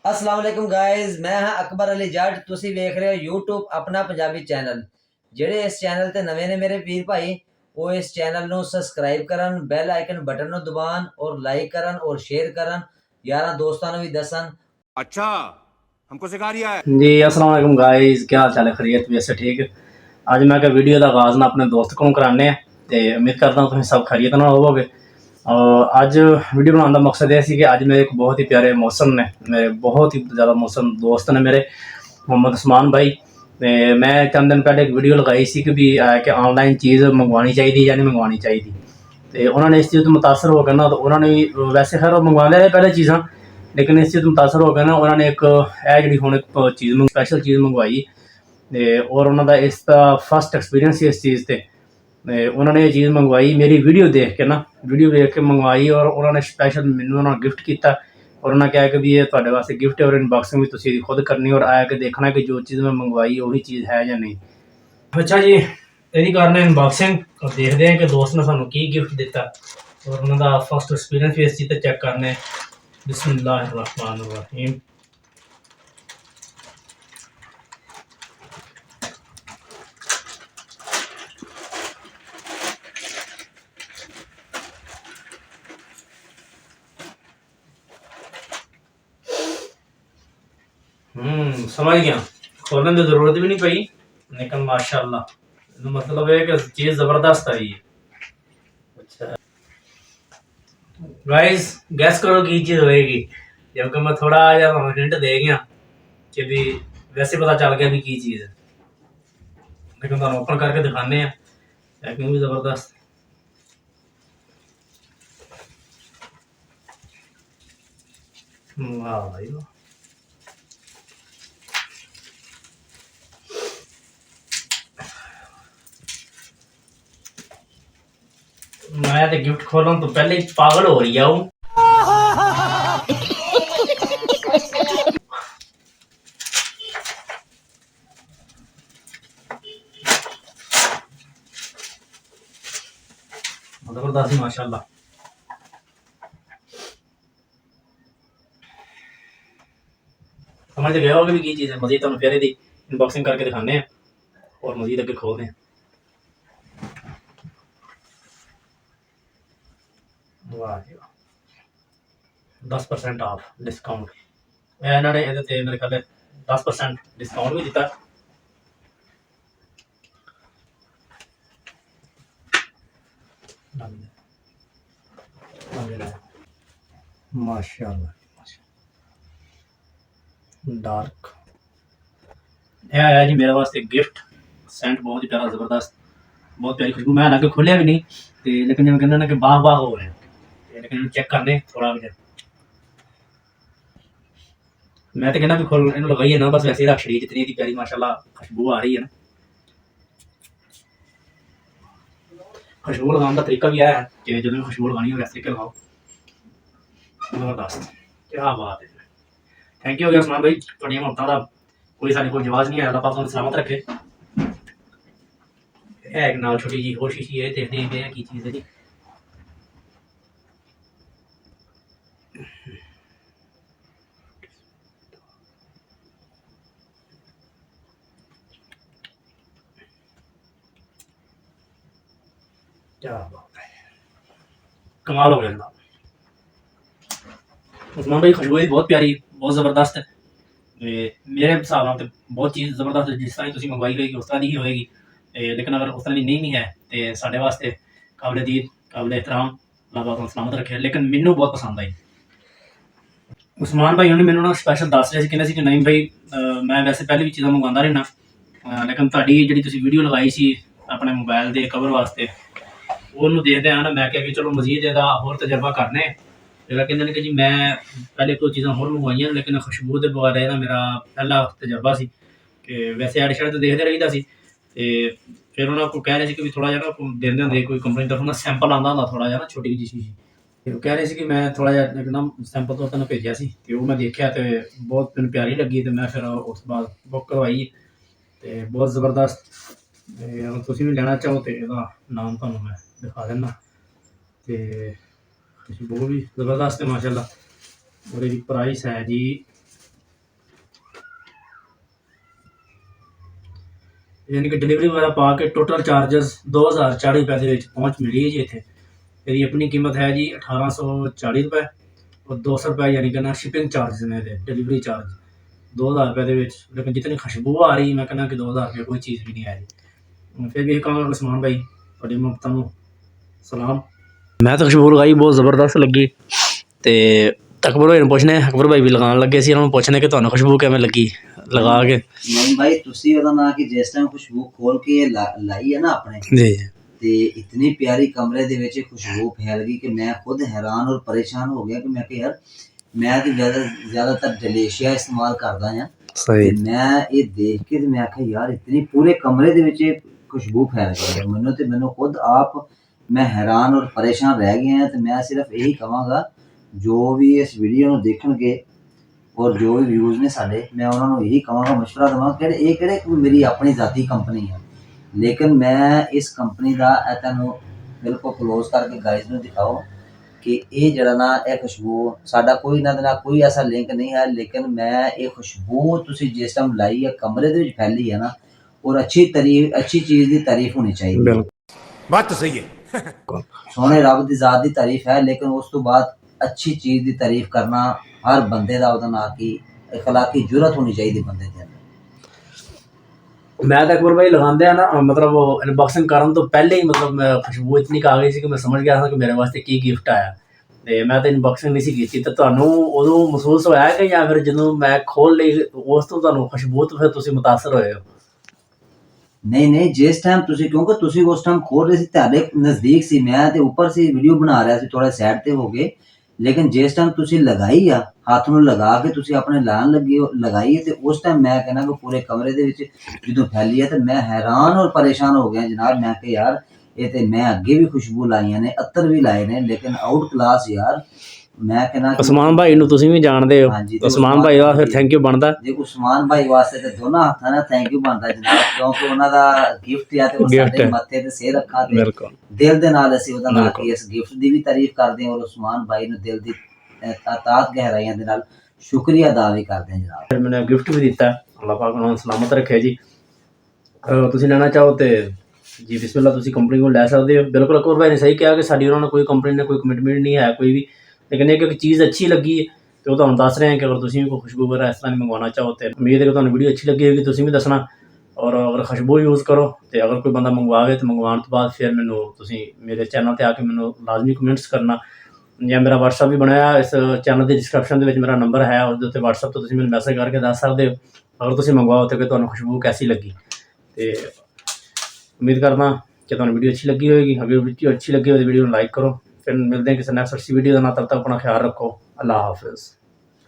अस्सलाम वालेकुम गाइस, मैं हाँ अकबर अली जट। तुसी वेख रहे हो यूट्यूब अपना पंजाबी चैनल। ਜਿਹੜੇ ਇਸ ਚੈਨਲ ਤੇ ਨਵੇਂ ਨੇ ਮੇਰੇ ਵੀਰ ਭਾਈ, ਉਹ ਇਸ ਚੈਨਲ ਨੂੰ ਸਬਸਕ੍ਰਾਈਬ ਕਰਨ, ਬੈਲ ਆਈਕਨ ਬਟਨ ਨੂੰ ਦਬਾਉਣ ਔਰ ਲਾਈਕ ਕਰਨ ਔਰ शेयर ਕਰਨ, यारा दोस्तों ਨੂੰ ਵੀ ਦੱਸਣ। अच्छा हमको सिखा रिया है जी। अस्सलाम वालेकुम गाइस, क्या हाल चाल है? खैरियत वैसे ठीक। अज मैं वीडियो का आगाज़ ना अपने दोस्त को कराने तो उम्मीद करता हूँ तुम सब खैरियत ना होवोगे। अज वीडियो बनाने का मकसद यह कि अज मेरे एक बहुत ही प्यारे मौसम ने, मेरे बहुत ही ज़्यादा मौसम दोस्त ने मेरे मोहम्मद उस्मान भाई। तो मैं चंद दिन पहले एक वीडियो लगाई सी कि भी कि ऑनलाइन चीज़ मंगवानी चाहिए या नहीं मंगवानी चाहिए। तो उन्होंने इस चीज़ तो मुतासर हो गया ना, तो उन्होंने वैसे खैर मंगवा लिया पहले चीज़ा, लेकिन इस चीज़ तो मुतासर हो गया ना, उन्होंने एक जी हूँ एक चीज़ स्पैशल चीज़ मंगवाई और उन्होंने इसका फस्ट एक्सपीरियंस ही इस चीज़ से उन्होंने ये चीज़ मंगवाई मेरी वीडियो देख के ना, वीडियो देख के मंगवाई और उन्होंने स्पैशल मैनू उन्होंने गिफ्ट किया और उन्होंने कहा कि भी ये तुहाडे वास्ते गिफ्ट है और इनबॉक्सिंग भी तुसीं खुद करनी और आया के देखना कि जो चीज़ मैं मंगवाई वही चीज़ है या नहीं। अच्छा जी, यही करना इनबॉक्सिंग और देखते हैं कि दोस्त ने सानू की गिफ्ट दिता और उन्होंने फस्ट एक्सपीरियंस भी इस चीज़ से चेक करने। बिस्मिल्लाहिर्रहमानिर्रहीम। समझ गया, खोलने की जरूरत भी नहीं पई, लेकिन माशाल्लाह मतलब है कि चीज़ ज़बरदस्त आई है। अच्छा गाइस, गैस करो की चीज़ होएगी, जबकि मैं थोड़ा या हिंट दे गया कि भी वैसे पता चल गया भी की चीज़ है, लेकिन तुम ओपन करके दिखाने हैं। पैकिंग भी ज़बरदस्त। वाह भाई वाह। मैं तो गिफ्ट खोलूं तो पहले ही पागल हो रही हूँ। जबरदस्त माशाल्लाह। समझ गया होगा भी की चीज़ है। मजीद तुम फिर दी अनबॉक्सिंग करके दिखाने हैं और मजीद अगे खोलते हैं। वाह जी वाह, 10% ऑफ डिस्काउंट इन्होंने ये मेरे ख्याल 10% डिस्काउंट भी दिता। माशाल्लाह डार्क यह आया जी मेरे वास्ते गिफ्ट। सेंट बहुत ही प्यारा ज़बरदस्त, बहुत प्यारी खुशबू। मैं हालांकि खोलिया भी नहीं तो, लेकिन जिन्हें कहते हैं कि बाग बाग हो रहे हैं, लेकिन चेक करने थोड़ा भी मैं तो कहना भी खोल इन लगाई है ना, बस वैसे रख छड़ी जितनी प्यारी माशाल्लाह खुशबू आ रही है ना। खुशबू लगाने का तरीका भी है कि जो भी खुशबू लगानी हो वैसे तरीके लगाओ। ज़बरदस्त, क्या बात है। थैंक यू हो गया उस्मान भाई, थोड़ी मोहब्बत का कोई सारे कोई जवाब नहीं है। अल्लाह पाक तुम सलामत रखे। एक नाल छोटी जी होर शीशी है, देखते हैं की चीज़ है जी। क्या बात है, कमाल हो गया। उस्मान भाई खुशबू बहुत प्यारी, बहुत ज़बरदस्त है। मेरे हिसाब नाल तो बहुत चीज़ ज़बरदस्त है, जिस तरह तुसीं मंगवाई होगी उस तरह की ही होएगी। लेकिन अगर उस तरह की नहीं भी है तो साढ़े वास्ते काबिल दीद काबिल एहतराम, अल्लाह पाक तुम सलामत रखे। लेकिन मैनू बहुत पसंद आई। उस्मान भाई उन्होंने मैनू ना स्पैशल दस रहे कहते कि नहीं भाई मैं वैसे पहले भी चीज़ां मंगवाता रहना, लेकिन तुहाडी जिहड़ी तुसीं वीडियो लगाई सी अपने मोबाइल के कवर वास्ते ਉਹਨੂੰ ਦੇਖਦੇ ਆ ਨਾ, मैं क्या कि चलो मजीद ਇਹਦਾ ਹੋਰ तजर्बा करने। फिर कहते हैं कि जी मैं पहले कोई चीज़ां होर मंगवाइयां, लेकिन खुशबू के बारे ना मेरा पहला तजर्बा सी कि वैसे ऐड शैड तो देखते रहीदा सी। ते फिर उन्होंने को कह रहे थे कि थोड़ा जिहा ना देंदे होंदे कोई कंपनी तरफ ना सैंपल आंदा होंदा थोड़ा जिहा ना छोटी जी शीशी, ते कह रहे थे कि मैं थोड़ा जिहा एकदम सैंपल तो तैनूं भेजिया सी ते वो मैं देखिया ते बहुत मैनूं प्यारी लगी ते मैं फिर उस बाद बुक करवाई ते बहुत ज़बरदस्त। तुसीं भी लेना चाहो तो ਇਹਦਾ नाम ਤੁਹਾਨੂੰ मैं दिखा देना। तो खुशबू भी ज़बरदस्त है माशाल्लाह। और इसकी प्राइस है जी ਯਾਨੀ ਕਿ ਡਿਲੀਵਰੀ ਵਗੈਰਾ ਪਾ ਕੇ ਟੋਟਲ ਚਾਰਜਸ 2040 ਰੁਪਏ ਦੇ ਵਿੱਚ ਪਹੁੰਚ ਮਿਲੀ ਹੈ ਜੀ ਇੱਥੇ। ਇਹਦੀ ਆਪਣੀ ਕੀਮਤ ਹੈ ਜੀ 1840 ਰੁਪਏ और 200 रुपये यानी कि ना शिपिंग चार्ज ने दे डिलीवरी चार्ज 2000 रुपये ਦੇ ਵਿੱਚ। लेकिन जितनी खुशबू आ रही मैं कहना कि 2000 रुपये कोई चीज़ भी नहीं आ रही। फिर भी कहूँगा उस्मान भाई बड़ी मुफ्ता सलाम। मैं तो खुशबू लगाई बहुत ज़बरदस्त लगी तो अकबर भाई ਨੂੰ ਪੁੱਛਨੇ ਅਕਬਰ ਭਾਈ ਵੀ ਲਗਾਉਣ ਲੱਗੇ ਸੀ, ਉਹਨਾਂ ਨੂੰ ਪੁੱਛਨੇ ਕਿ ਤੁਹਾਨੂੰ ਖੁਸ਼ਬੂ ਕਿਵੇਂ ਲੱਗੀ ਲਗਾ ਕੇ। ਨਹੀਂ ਭਾਈ ਤੁਸੀਂ ਉਹਦਾ ਨਾਂ ਕਿ ਜਿਸ ਟਾਈਮ ਖੁਸ਼ਬੂ ਖੋਲ ਕੇ ਲਾਈ ਹੈ ਨਾ ਆਪਣੇ ਜੀ ਤੇ ਇਤਨੀ ਪਿਆਰੀ ਕਮਰੇ ਦੇ ਵਿੱਚ ਖੁਸ਼ਬੂ ਫੈਲ ਗਈ ਕਿ ਮੈਂ ਖੁਦ ਹੈਰਾਨ ਔਰ ਪਰੇਸ਼ਾਨ ਹੋ ਗਿਆ ਕਿ ਮੈਂ ਕਿ ਯਾਰ ਮੈਂ ਤੇ ਜ਼ਿਆਦਾਤਰ ਡਲੇਸ਼ੀਆ ਇਸਤੇਮਾਲ ਕਰਦਾ ਹਾਂ ਸਹੀ। ਮੈਂ ਇਹ ਦੇਖ ਕੇ ਤੇ ਮੈਂ ਆਖਿਆ ਯਾਰ ਇਤਨੀ ਪੂਰੇ ਕਮਰੇ ਦੇ ਵਿੱਚ ਖੁਸ਼ਬੂ ਫੈਲ ਗਈ ਮੈਨੂੰ ਖੁਦ ਆਪ ਮੈਂ ਹੈਰਾਨ ਔਰ ਪਰੇਸ਼ਾਨ ਰਹਿ ਗਿਆ ਹਾਂ। ਤੇ ਮੈਂ ਸਿਰਫ ਇਹੀ ਕਹਾਂਗਾ ਜੋ ਵੀ ਇਸ ਵੀਡੀਓ ਨੂੰ ਦੇਖਣਗੇ ਔਰ ਜੋ ਵੀ ਵਿਊਜ਼ ਨੇ ਸਾਡੇ, ਮੈਂ ਉਹਨਾਂ ਨੂੰ ਇਹੀ ਕਹਾਂਗਾ, ਮਸ਼ਵਰਾ ਦੇਵਾਂਗਾ ਕਿ ਇਹ ਕਿਹੜੇ ਮੇਰੀ ਆਪਣੀ ਜ਼ਾਤੀ ਕੰਪਨੀ ਹੈ, ਲੇਕਿਨ ਮੈਂ ਇਸ ਕੰਪਨੀ ਦਾ ਤੁਹਾਨੂੰ ਬਿਲਕੁਲ ਕਲੋਜ਼ ਕਰਕੇ ਗਾਈਜ਼ ਨੂੰ ਦਿਖਾਓ ਕਿ ਇਹ ਜਿਹੜਾ ਨਾ ਇਹ ਖੁਸ਼ਬੂ ਸਾਡਾ ਕੋਈ ਇਹਨਾਂ ਦੇ ਨਾਲ ਕੋਈ ਐਸਾ ਲਿੰਕ ਨਹੀਂ ਹੈ, ਲੇਕਿਨ ਮੈਂ ਇਹ ਖੁਸ਼ਬੂ ਤੁਸੀਂ ਜਿਸ ਟਾਈਮ ਲਾਈ ਹੈ ਕਮਰੇ ਦੇ ਵਿੱਚ ਫੈਲੀ ਹੈ ਨਾ ਔਰ ਅੱਛੀ ਚੀਜ਼ ਦੀ ਤਾਰੀਫ ਹੋਣੀ ਚਾਹੀਦੀ ਹੈ। बात तो सही है। ਸੋਹਣੇ ਰੱਬ ਦੀ ਜ਼ਾਤ ਦੀ ਤਾਰੀਫ ਹੈ, ਲੇਕਿਨ ਉਸ ਤੋਂ ਬਾਅਦ ਅੱਛੀ ਚੀਜ਼ ਦੀ ਤਾਰੀਫ ਕਰਨਾ ਹਰ ਬੰਦੇ ਦਾ ਉਹਦਾ ਨਾ ਕਿ ਇਖਲਾਕੀ ਜੁਰਤ ਹੋਣੀ ਚਾਹੀਦੀ ਬੰਦੇ ਦੇ ਅੰਦਰ। मैं तो अकबर भाई लगाते हैं ना मतलब वो अनबॉक्सिंग ਕਰਨ ਤੋਂ ਪਹਿਲੇ ਹੀ मतलब मैं खुशबू इतनी आ गई ਸੀ ਕਿ मैं समझ गया था कि मेरे वास्ते ਕੀ ਗਿਫਟ ਆਇਆ ਤੇ ਮੈਂ ਤਾਂ ਅਨਬॉक्सिंग ਨਹੀਂ ਸੀ ਕੀਤੀ। ਤੇ ਤੁਹਾਨੂੰ ਉਦੋਂ ਮਹਿਸੂਸ ਹੋਇਆ ਕਿ ਜਾਂ ਫਿਰ ਜਦੋਂ ਮੈਂ ਖੋਲ ਲਈ ਉਸ ਤੋਂ ਤੁਹਾਨੂੰ ਖੁਸ਼ਬੂ ਤੋਂ ਫਿਰ ਤੁਸੀਂ ਮੁਤਾਸਰ ਹੋਏ ਹੋ? ਨਹੀਂ ਜਿਸ ਟਾਈਮ ਤੁਸੀਂ ਕਿਉਂਕਿ ਤੁਸੀਂ ਉਸ ਟਾਈਮ ਖੋਲ ਰਹੇ ਸੀ ਤੁਹਾਡੇ ਨਜ਼ਦੀਕ ਸੀ, ਮੈਂ ਤੇ ਉੱਪਰ ਸੀ ਵੀਡੀਓ ਬਣਾ ਰਿਹਾ ਸੀ, ਥੋੜਾ ਸਾਈਡ ਤੇ ਹੋ ਗਏ, ਲੇਕਿਨ ਜਿਸ ਟਾਈਮ ਤੁਸੀਂ ਲਗਾਈ ਆ ਹੱਥ ਨੂੰ ਲਗਾ ਕੇ ਤੁਸੀਂ ਆਪਣੇ ਲਾਣ ਲੱਗੇ ਲਗਾਈ ਹੈ ਤੇ ਉਸ ਟਾਈਮ ਮੈਂ ਕਹਿੰਦਾ ਕਿ ਪੂਰੇ ਕਮਰੇ ਦੇ ਵਿੱਚ ਜਦੋਂ ਫੈਲੀ ਹੈ ਤੇ ਮੈਂ ਹੈਰਾਨ ਔਰ ਪਰੇਸ਼ਾਨ ਹੋ ਗਿਆ ਜਨਾਬ। ਮੈਂ ਕਿ ਯਾਰ ਇਹ ਤੇ ਮੈਂ ਅੱਗੇ ਵੀ ਖੁਸ਼ਬੂ ਲਾਈਆਂ ਨੇ, ਅਤਰ ਵੀ ਲਾਏ ਨੇ, ਲੇਕਿਨ ਆਊਟ ਕਲਾਸ ਯਾਰ। ਮੈਂ ਕਹਿੰਦਾ ਉਸਮਾਨ ਭਾਈ ਨੂੰ ਤੁਸੀਂ ਵੀ ਜਾਣਦੇ ਹੋ, ਉਸਮਾਨ ਭਾਈ ਦਾ ਫਿਰ ਥੈਂਕ ਯੂ ਬਣਦਾ ਜੀ। ਉਸਮਾਨ ਭਾਈ ਵਾਸਤੇ ਤੇ ਦੋਨਾਂ ਹੱਥਾਂ ਨਾਲ ਥੈਂਕ ਯੂ ਬਣਦਾ ਜਨਾਬ, ਕਿਉਂਕਿ ਉਹਨਾਂ ਦਾ ਗਿਫਟ ਆ ਤੇ ਉਹ ਸਾਡੇ ਮੱਥੇ ਤੇ ਸਿਰ ਰੱਖਾ ਤੇ ਦਿਲ ਦੇ ਨਾਲ ਅਸੀਂ ਉਹਦਾ ਨਾਲ ਕਿ ਇਸ ਗਿਫਟ ਦੀ ਵੀ ਤਾਰੀਫ ਕਰਦੇ ਹਾਂ ਔਰ ਉਸਮਾਨ ਭਾਈ ਨੂੰ ਦਿਲ ਦੀ ਤਾਤ ਗਹਿਰਾਈਆਂ ਦੇ ਨਾਲ ਸ਼ੁਕਰੀਆ ਅਦਾ ਵੀ ਕਰਦੇ ਹਾਂ ਜਨਾਬ। ਫਿਰ ਮੈਨੂੰ ਗਿਫਟ ਵੀ ਦਿੱਤਾ, ਅੱਲਾਹ ਪਾਕ ਉਹਨਾਂ ਨੂੰ ਸਲਾਮਤ ਰੱਖੇ ਜੀ। ਤੁਸੀਂ ਲੈਣਾ ਚਾਹੋ ਤੇ ਜੀ ਬਿਸਮਿਲ੍ਲਾ ਤੁਸੀਂ ਕੰਪਨੀ ਕੋਲ ਲੈ ਸਕਦੇ ਹੋ। ਬਿਲਕੁਲ ਅਕਬਰ ਭਾਈ ਨੇ ਸਹੀ ਕਿਹਾ ਕਿ ਸਾਡੀ ਉਹਨਾਂ ਨਾਲ ਕੋਈ ਕੰਪਨੀ ਨਾਲ ਕੋਈ ਕਮਿਟਮੈਂਟ ਨਹੀਂ ਹੈ ਕੋਈ ਵੀ, ਲੇਕਿਨ ਇਹ ਕਿ ਚੀਜ਼ ਅੱਛੀ ਲੱਗੀ ਹੈ ਤੇ ਉਹ ਤੁਹਾਨੂੰ ਦੱਸ ਰਹੇ ਹਾਂ ਕਿ ਅਗਰ ਤੁਸੀਂ ਵੀ ਕੋਈ ਖੁਸ਼ਬੂ ਵਗੈਰਾ ਇਸ ਤਰ੍ਹਾਂ ਦੀ ਮੰਗਵਾਉਣਾ ਚਾਹੋ ਤੇ ਉਮੀਦ ਹੈ ਕਿ ਤੁਹਾਨੂੰ ਵੀਡੀਓ ਅੱਛੀ ਲੱਗੀ ਹੋਵੇਗੀ, ਤੁਸੀਂ ਵੀ ਦੱਸਣਾ। ਔਰ ਅਗਰ ਖੁਸ਼ਬੂ ਯੂਜ਼ ਕਰੋ ਤੇ ਅਗਰ ਕੋਈ ਬੰਦਾ ਮੰਗਵਾਵੇ ਤਾਂ ਮੰਗਵਾਉਣ ਤੋਂ ਬਾਅਦ ਫਿਰ ਮੈਨੂੰ ਤੁਸੀਂ ਮੇਰੇ ਚੈਨਲ 'ਤੇ ਆ ਕੇ ਮੈਨੂੰ ਲਾਜ਼ਮੀ ਕਮੈਂਟਸ ਕਰਨਾ, ਜਾਂ ਮੇਰਾ WhatsApp ਵੀ ਬਣਾਇਆ ਇਸ ਚੈਨਲ ਦੀ ਡਿਸਕ੍ਰਿਪਸ਼ਨ ਦੇ ਵਿੱਚ ਮੇਰਾ ਨੰਬਰ ਹੈ, ਉਸ ਦੇ ਉੱਤੇ WhatsApp ਤੋਂ ਤੁਸੀਂ ਮੈਨੂੰ ਮੈਸੇਜ ਕਰਕੇ ਦੱਸ ਸਕਦੇ ਹੋ ਅਗਰ ਤੁਸੀਂ ਮੰਗਵਾਓ ਤੇ ਕਿ ਤੁਹਾਨੂੰ ਖੁਸ਼ਬੂ ਕੈਸੀ ਲੱਗੀ। ਤੇ ਉਮੀਦ ਕਰਦਾ ਕਿ ਤੁਹਾਨੂੰ ਵੀਡੀਓ ਅੱਛੀ ਲੱਗੀ ਹੋਵੇਗੀ। ਅਗਰ ਵੀਡੀਓ ਅੱਛੀ ਲੱਗੀ ਹੋਵੇ ਵੀਡੀਓ ਨੂੰ ਲਾਈਕ ਕਰੋ। ਫਿਰ ਮਿਲਦੇ ਹਾਂ ਕਿਸੇ ਨੈਕਸਟ ਅੱਛੀ ਵੀਡੀਓ ਦੇ ਨਾਲ, ਤਬ ਤੱਕ ਆਪਣਾ ਖਿਆਲ ਰੱਖੋ। ਅੱਲਾਹ ਹਾਫਿਜ਼।